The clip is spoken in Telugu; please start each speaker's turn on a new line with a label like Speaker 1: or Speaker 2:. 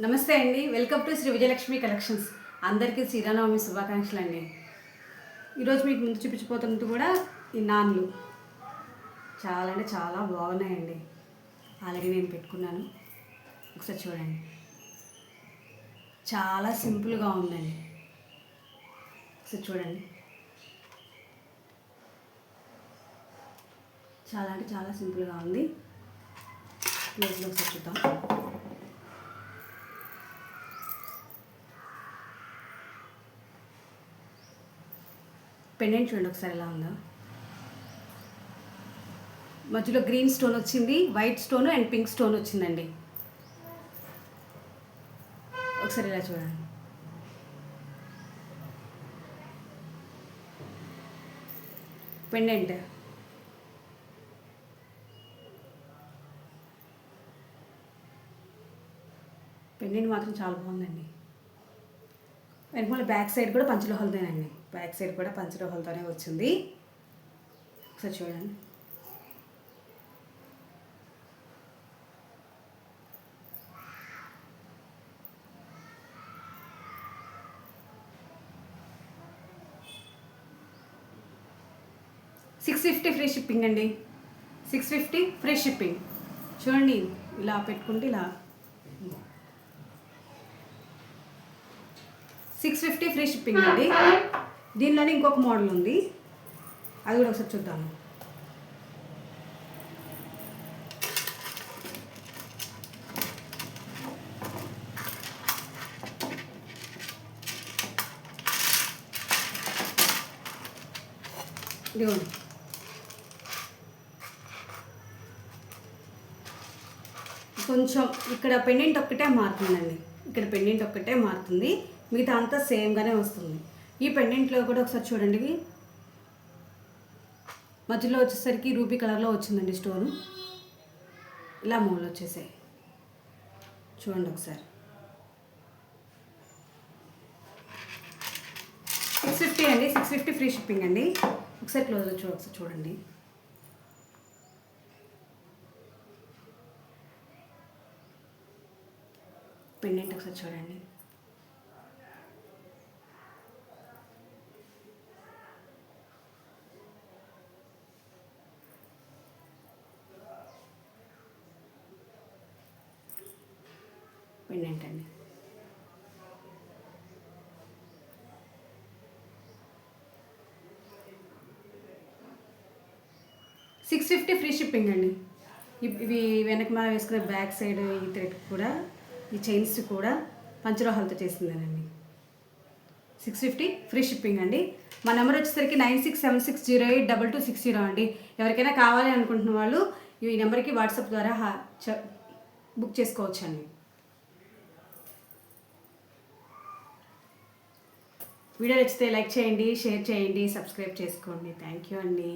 Speaker 1: నమస్తే అండి, వెల్కమ్ టు శ్రీ విజయలక్ష్మి కలెక్షన్స్. అందరికీ శ్రీరామనవమి శుభాకాంక్షలు అండి. ఈరోజు మీకు ముందు చూపించిపోతున్నట్టు కూడా ఈ నాన్లు చాలా అంటే చాలా బాగున్నాయండి. ఆల్రెడీ నేను పెట్టుకున్నాను, ఒకసారి చూడండి. చాలా సింపుల్గా ఉందండి, ఒకసారి చూడండి. చాలా అంటే చాలా సింపుల్గా ఉంది. ప్లేస్లో ఒకసారి చూద్దాం. పెండెంట్ చూడండి ఒకసారి ఎలా ఉందో. మధ్యలో గ్రీన్ స్టోన్ వచ్చింది, white stone and pink stone వచ్చిందండి. ఒకసారి ఇలా చూడండి. పెండెంట్ పెండెంట్ మాత్రం చాలా బాగుందండి. వెనకాల బ్యాక్ సైడ్ కూడా పంచలోహాలతోనండి, బ్యాక్ సైడ్ కూడా పంచలోహాలతోనే వచ్చింది. ఒకసారి చూడండి. $650 ఫ్రీ షిప్పింగ్ అండి. $650 ఫ్రీ షిప్పింగ్. చూడండి, ఇలా పెట్టుకుంటే ఇలా 650 ఫ్రీ షిప్పింగ్ అండి. దీనిలోనే ఇంకొక మోడల్ ఉంది, అది కూడా ఒకసారి చూద్దాము. ఇదిగోండి, కొంచెం ఇక్కడ పెండెంట్ ఒక్కటే మారుతుందండి, ఇక్కడ పెండెంట్ ఒక్కటే మారుతుంది, మిగతా అంతా సేమ్గానే వస్తుంది. ఈ పెండెంట్లో కూడా ఒకసారి చూడండి, మధ్యలో వచ్చేసరికి రూబీ కలర్లో వచ్చిందండి స్టోను. ఇలా మూలు వచ్చేసాయి, చూడండి ఒకసారి. 650 అండి, 650 ఫ్రీ షిప్పింగ్ అండి. ఒకసారి క్లోజ్ వచ్చి ఒకసారి చూడండి. పెండెంట్ ఒకసారి చూడండి. పెండెంట్ అండి. $650 ఫ్రీ షిప్పింగ్ అండి. ఇవి వెనక మనం వేసుకునే బ్యాక్ సైడ్ ఈ థ్రెడ్ కూడా, ఈ చైన్స్ కూడా పంచలోహాలతో చేసిందేనండి. 650 ఫ్రీ షిప్పింగ్ అండి. మా నెంబర్ వచ్చేసరికి 9676082260 అండి. ఎవరికైనా కావాలి అనుకుంటున్న వాళ్ళు ఈ నెంబర్కి వాట్సాప్ ద్వారా బుక్ చేసుకోవచ్చు అండి. వీడియో నచ్చితే లైక్ చేయండి, షేర్ చేయండి, సబ్స్క్రైబ్ చేసుకోండి. థ్యాంక్ యూ అండి.